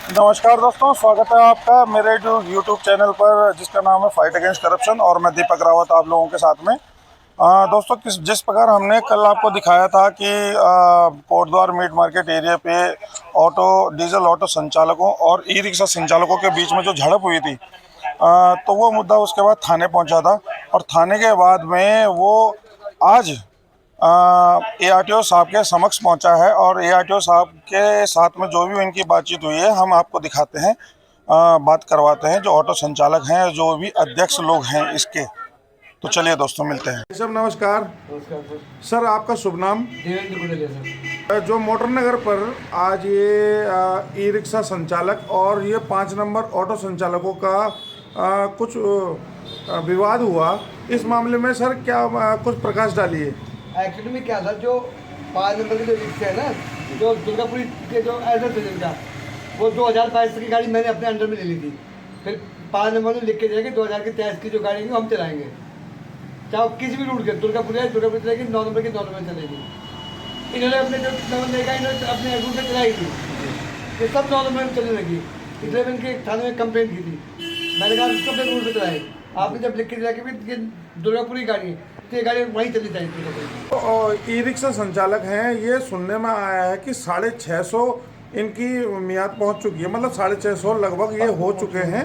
नमस्कार दोस्तों, स्वागत है आपका मेरे यूट्यूब चैनल पर जिसका नाम है फाइट अगेंस्ट करप्शन। और मैं दीपक रावत आप लोगों के साथ में। दोस्तों, जिस प्रकार हमने कल आपको दिखाया था कि कोटद्वार मीट मार्केट एरिया पे डीजल ऑटो संचालकों और ई रिक्शा संचालकों के बीच में जो झड़प हुई थी, तो वो मुद्दा उसके बाद थाने पहुंचा था। और थाने के बाद में वो आज ARTO साहब के समक्ष पहुंचा है। और ARTO साहब के साथ में जो भी इनकी बातचीत हुई है हम आपको दिखाते हैं, बात करवाते हैं जो ऑटो संचालक हैं, जो भी अध्यक्ष लोग हैं इसके। तो चलिए दोस्तों, मिलते हैं। सब नमस्कार। नमस्कार सर, आपका शुभ नाम? देवेंद्र गुडेलिया सर। जो मोटर नगर पर आज ये ई रिक्शा संचालक और ये 5 नंबर ऑटो संचालकों का कुछ विवाद हुआ, इस मामले में सर क्या कुछ प्रकाश डालिए। एक्चुअली में क्या था, जो 5 नंबर के जो रिक्शा है ना, जो दुर्गापुरी के जो एड्रेस है जिनका, वो 2022 की गाड़ी मैंने अपने अंडर में ले ली थी। फिर 5 नंबर में लिख के जाएगी 2023 की जो गाड़ी है हम चलाएंगे, चाहे किसी भी रूट के दुर्गापुरी चलेगी, 9 नंबर की 9 नंबर चलेगी। इन्होंने अपने जो नंबर देखा, इन्होंने अपने रूट में चलाई थी, ये सब 9 नंबर में चलने लगी। इसलिए मैंने इनके थाने में कंप्लेंट की थी। मैंने कहा उसको अपने रूट में चलाए। आपने जब लिख के दिया कि भी ये दुर्गापुरी गाड़ी है तो ये गाड़ी वहीं चली जाएगी। तो ई रिक्शा संचालक हैं, ये सुनने में आया है कि 650 इनकी मियाद पहुंच चुकी है, मतलब 650 लगभग ये हो चुके हैं।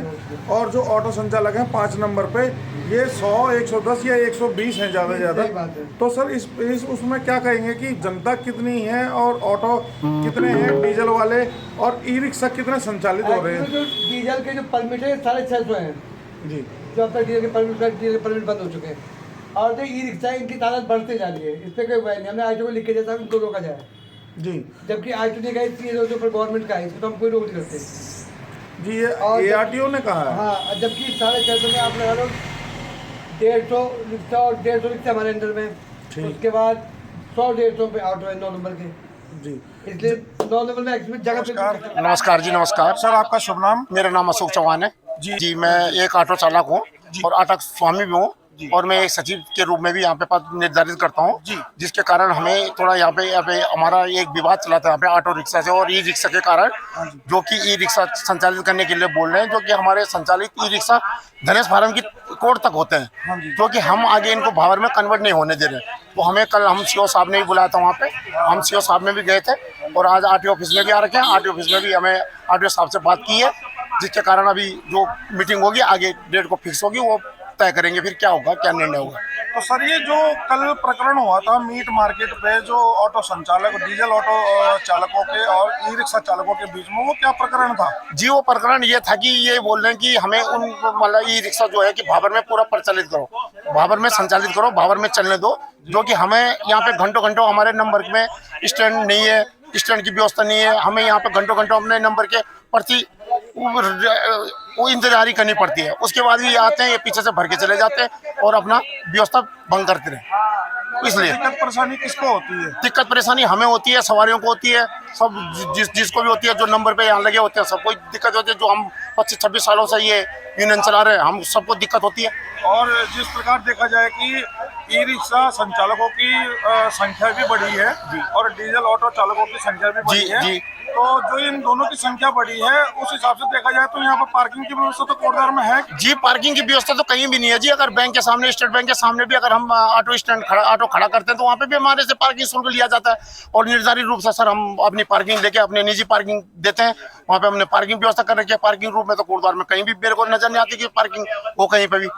और जो ऑटो संचालक हैं 5 नंबर पे, ये 100, 110 या 120 हैं ज़्यादा से ज़्यादा। तो सर इस उसमें क्या कहेंगे कि जनता कितनी है और ऑटो कितने हैं, डीजल वाले और ई रिक्शा कितने संचालित हो रहे हैं? जो डीजल के जो परमिट है 650 हैं जी, जो अब तक डीजल के परमिट बंद हो चुके हैं। और जो ई रिक्शा इनकी तादाद बढ़ती जा रही है, इस पर कोई उपाय नहीं। हमने आईटी को लिख के देता इनको रोका जाए जी, जबकि आईटी ने कहा इसकी जो पर गवर्नमेंट का है, इसको तो हम कोई रोक नहीं करते जी, ये ARTO ने कहा है। हाँ, जबकि 650 में आप लगा लो 150 रिक्शा और 150 रिक्शा हमारे अंडर में। उसके बाद 100-150 पे ऑटो है 9 नंबर के। जी, इसलिए 9 नंबर में एक्चुअली जगह पे। नमस्कार जी, नमस्कार। सर, आपका शुभ नाम? मेरा नाम अशोक चौहान है जी। मैं एक ऑटो चालक हूँ और ऑटो स्वामी भी हूँ, और मैं एक सचिव के रूप में भी यहाँ पे पद निर्धारित करता हूँ, जिसके कारण हमें थोड़ा यहाँ पे हमारा एक विवाद चला था यहाँ पे ऑटो रिक्शा से और ई रिक्शा के कारण, जो कि ई रिक्शा संचालित करने के लिए बोल रहे हैं, जो कि हमारे संचालित ई रिक्शा धनेश फार्म की कोर्ट तक होते हैं, जो कि हम आगे इनको भावर में कन्वर्ट नहीं होने दे रहे। तो हमें कल हम CO साहब ने भी बुलाया था वहाँ पे, हम CO साहब में भी गए थे और आज RTO ऑफिस में भी आ रखे हैं। RTO ऑफिस में भी हमें RTO साहब से बात की है, जिसके कारण अभी जो मीटिंग होगी आगे डेट को फिक्स होगी, वो तय करेंगे फिर क्या होगा, क्या निर्णय होगा। तो सर, ये जो कल प्रकरण हुआ था मीट मार्केट पे, जो ऑटो संचालक डीजल ऑटो चालकों के और ई रिक्शा चालकों के बीच में, वो क्या प्रकरण था? जी, वो प्रकरण ये था कि ये बोल रहे हैं कि हमें उन मतलब ई रिक्शा जो है कि भावर में पूरा प्रचलित करो, भावर में संचालित करो, भावर में चलने दो, जो कि हमें यहाँ पे घंटों घंटों हमारे नंबर में स्टैंड नहीं है, स्टैंड की व्यवस्था नहीं है, हमें यहाँ पे घंटों घंटों अपने नंबर के प्रति वो इंतजारी करनी पड़ती है। उसके बाद भी आते हैं, ये पीछे से भर के चले जाते हैं और अपना व्यवस्था भंग करते रहे। इसलिए दिक्कत परेशानी किसको होती है? दिक्कत परेशानी हमें होती है, सवारियों को होती है, सब जिसको भी होती है, जो नंबर पे यहाँ लगे होते हैं सबको दिक्कत होती है। जो हम 25-26 सालों से ये यूनियन चला रहे हैं, हम सबको दिक्कत होती है। और जिस प्रकार देखा जाए कि ई रिक्शा संचालकों की संख्या भी बढ़ी है और डीजल ऑटो चालकों की संख्या भी बढ़ी है, तो जो इन दोनों की संख्या बढ़ी है, उस हिसाब से देखा जाए तो यहाँ पर पार्किंग की व्यवस्था तो कोटद्वार में है जी। पार्किंग की व्यवस्था तो कहीं भी नहीं है जी। अगर बैंक के सामने, स्टेट बैंक के सामने भी अगर हम ऑटो खड़ा करते हैं तो वहाँ पे भी हमारे से पार्किंग शुल्क लिया जाता है और निर्धारित रूप से सर हम अपनी पार्किंग लेके अपने निजी पार्किंग देते हैं। वहाँ पे हमने पार्किंग व्यवस्था कर रखी है। पार्किंग रूप में तो कोटद्वार में कहीं भी मेरे को नजर नहीं आती कि पार्किंग हो कहीं पे भी।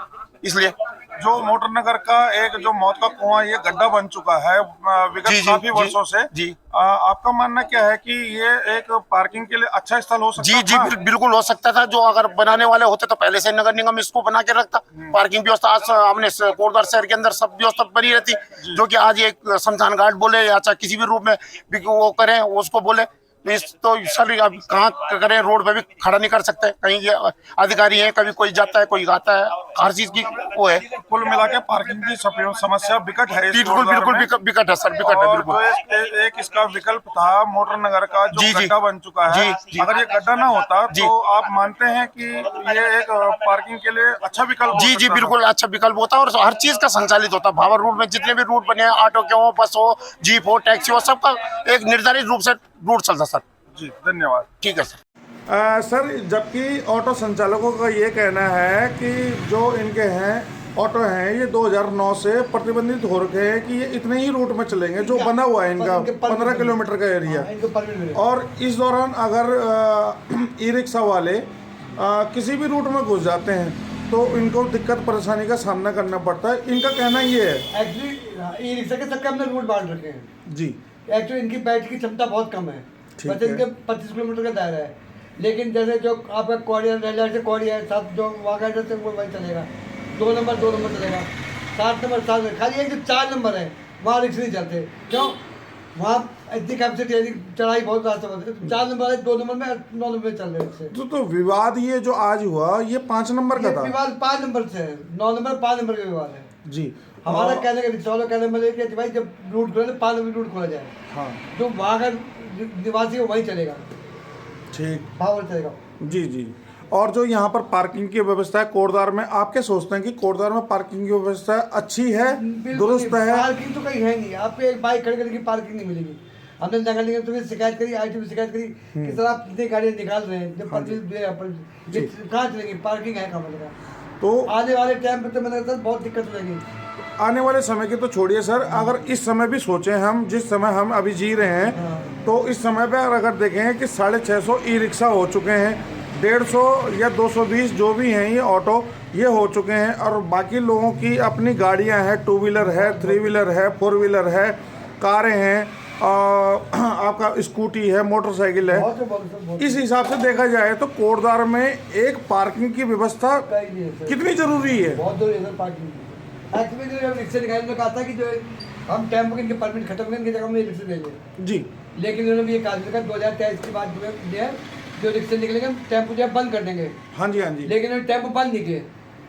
इसलिए जो मोटर नगर का एक जो मौत का कुआं, ये गड्ढा बन चुका है विगत काफी वर्षों से जी। आपका मानना क्या है कि ये एक पार्किंग के लिए अच्छा स्थल हो सकता है? जी, बिल्कुल हो सकता था। जो अगर बनाने वाले होते तो पहले से नगर निगम इसको बना के रखता। पार्किंग व्यवस्था आज हमने कोटद्वार शहर के अंदर सब व्यवस्था बनी रहती, जो कि आज एक शमशान घाट बोले या चाहे किसी भी रूप में भी वो करें, उसको बोले तो सर अब कहाँ करें, रोड पे भी खड़ा नहीं कर सकते। कहीं ये अधिकारी है, कभी कोई जाता है, कोई आता है, हर चीज की वो है। कुल मिला के पार्किंग की समस्या बिकट है। बिल्कुल बिकट है सर, बिकट है बिल्कुल। तो एक इसका विकल्प था मोटर नगर का जो गड्ढा बन चुका है। अगर ये गड्ढा ना होता तो आप मानते हैं कि ये एक पार्किंग के लिए अच्छा विकल्प? जी, बिल्कुल अच्छा विकल्प होता है और हर चीज का संचालित होता है। भावर रूट में जितने भी रूट बने हैं, ऑटो के हो, बस हो, जीप हो, टैक्सी हो, सबका एक निर्धारित रूप से रूट चलता सर। जी, धन्यवाद। ठीक है सर। सर जबकि ऑटो संचालकों का ये कहना है कि जो इनके हैं ऑटो हैं ये 2009 से प्रतिबंधित हो रखे हैं कि ये इतने ही रूट में चलेंगे जो बना हुआ है इनका 15 किलोमीटर का एरिया। इनको परमिट मिले। और इस दौरान अगर ई रिक्शा वाले किसी भी रूट में घुस जाते हैं तो इनको दिक्कत परेशानी का सामना करना पड़ता है। इनका कहना ये है। एक्चुअली ई रिक्शा के सबके हमने रूट बांट रखे हैं जी। एक्चुअली इनकी बैटरी की क्षमता बहुत कम है, बस इनके 25 किलोमीटर का दायरा है। लेकिन जैसे जो आपका कोरियर रेलवे से कोरियर साथ जो वहाँ का एड्रेस है वो वहीं चलेगा, 2 नंबर चलेगा, 7 नंबर 7 नंबर, खाली एक जो 4 नंबर है वहाँ रिक्शा नहीं चलते। क्यों? वहाँ इतनी कैपेसिटी है, चढ़ाई बहुत रास्ते बनते हैं। 4 नंबर है, 2 नंबर में 9 नंबर में चल रहे रिक्शे। तो विवाद ये जो आज हुआ ये 5 नंबर का था। विवाद 5 नंबर से है, 9 नंबर 5 नंबर का विवाद है जी। हमारा कहने का रिक्शा वालों कहने में कि भाई जब रूट खोले तो 5 नंबर रूट खोला जाए। हाँ जो वहाँ का निवासी है वहीं चलेगा, ठीक। पावर चलेगा। जी जी। और जो यहाँ पर पार्किंग की व्यवस्था है कोटद्वार में, आप क्या सोचते हैं कि कोटद्वार में पार्किंग की व्यवस्था अच्छी है, दुरुस्त है? पार्किंग तो कहीं है नहीं, आपको एक बाइक खड़ी करने की पार्किंग नहीं मिलेगी। हमने नगर निगम से भी शिकायत करी, आईटी में शिकायत करी कि सर आप इतनी गाड़ियाँ निकाल रहे हैं, जब कहाँ चलेगी, पार्किंग है कहाँ मिलेगा? तो आने वाले टाइम पे तो मैंने कहा बहुत दिक्कत हो जाएगी। आने वाले समय की तो छोड़िए सर, अगर इस समय भी सोचें हम, जिस समय हम अभी जी रहे हैं, तो इस समय पे अगर देखें कि 650 ई रिक्शा हो चुके हैं, 150 या 220 जो भी हैं ये ऑटो ये हो चुके हैं, और बाकी लोगों की अपनी गाड़ियां हैं, 2 व्हीलर है, 3 व्हीलर है, 4 व्हीलर है, कारें हैं, आपका स्कूटी है, मोटरसाइकिल है। इस हिसाब से देखा जाए तो कोटद्वार में एक पार्किंग की व्यवस्था कितनी जरूरी है? बहुत जरूरी है सर पार्किंग। एक्चुअली जो रिक्शा निकालने ने कहा था कि जो हम टेम्पो के इनके परमिट खत्म करने की जगह में रिक्शा देंगे जी, लेकिन उन्होंने भी ये कहा था 2023 के बाद जो रिक्शे निकलेंगे हम टेम्पो जो है बंद कर देंगे। हाँ जी, हाँ जी। लेकिन उन्होंने टेम्पो बंद नहीं किए,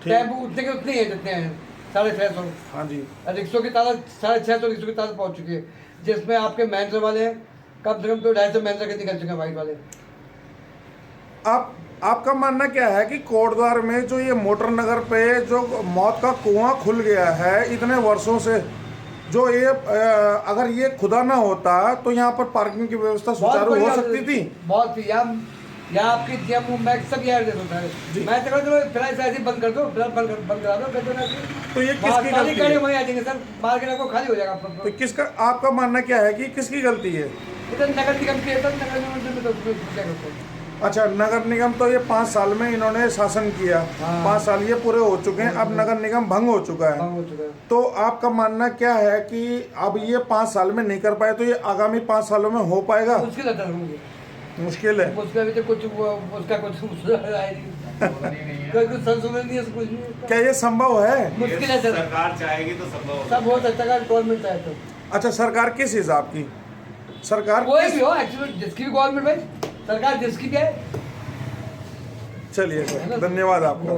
टेम्पो उतने के उतने ही है जितने हैं 650। हाँ जी। रिक्शों की तादाद 650 रिक्शों की तादाद पहुँच चुकी है, जिसमें आपके महिंद्रा वाले हैं कम से कम तो 250 महिंद्रा के निकल चुके हैं वाइट वाले। आपका मानना क्या है कि कोटद्वार में जो ये मोटर नगर पे जो मौत का कुआं खुल गया है इतने वर्षों से, जो ये अगर ये खुदा ना होता तो यहाँ पर पार्किंग की व्यवस्था सुचारू हो सकती थी? बहुत थी। यहाँ आपकी जम्मू मैक्स सब यहाँ होता है। मैं तो कहता हूँ फिलहाल ऐसे ही बंद कर दो, फिलहाल बंद करा दो। तो ये किसकी गलती है? वहीं आ जाएंगे सर, मार्केट आपको खाली हो जाएगा। तो किसका, आपका मानना क्या है कि किसकी गलती है? इधर नगर निगम की है, नगर निगम में तो क्या करते हैं। अच्छा, नगर निगम तो ये 5 साल में इन्होंने शासन किया, 5 साल ये पूरे हो चुके हैं, अब नगर निगम भंग हो चुका है। तो आपका मानना क्या है कि अब ये 5 साल में नहीं कर पाए तो ये आगामी 5 सालों में हो पाएगा? मुश्किल है सर, मुश्किल है। उसका भी तो कुछ उसका कुछ संशोधन नहीं है, कुछ नहीं। क्या ये संभव है? मुश्किल है सर, सरकार चाहेगी तो संभव सब हो सकता है, गवर्नमेंट चाहे तो। अच्छा, सरकार किस हिसाब की? सरकार कोई भी हो एक्चुअली, जिसकी भी गवर्नमेंट भाई, सरकार जिसकी भी है। चलिए सर, धन्यवाद आपका।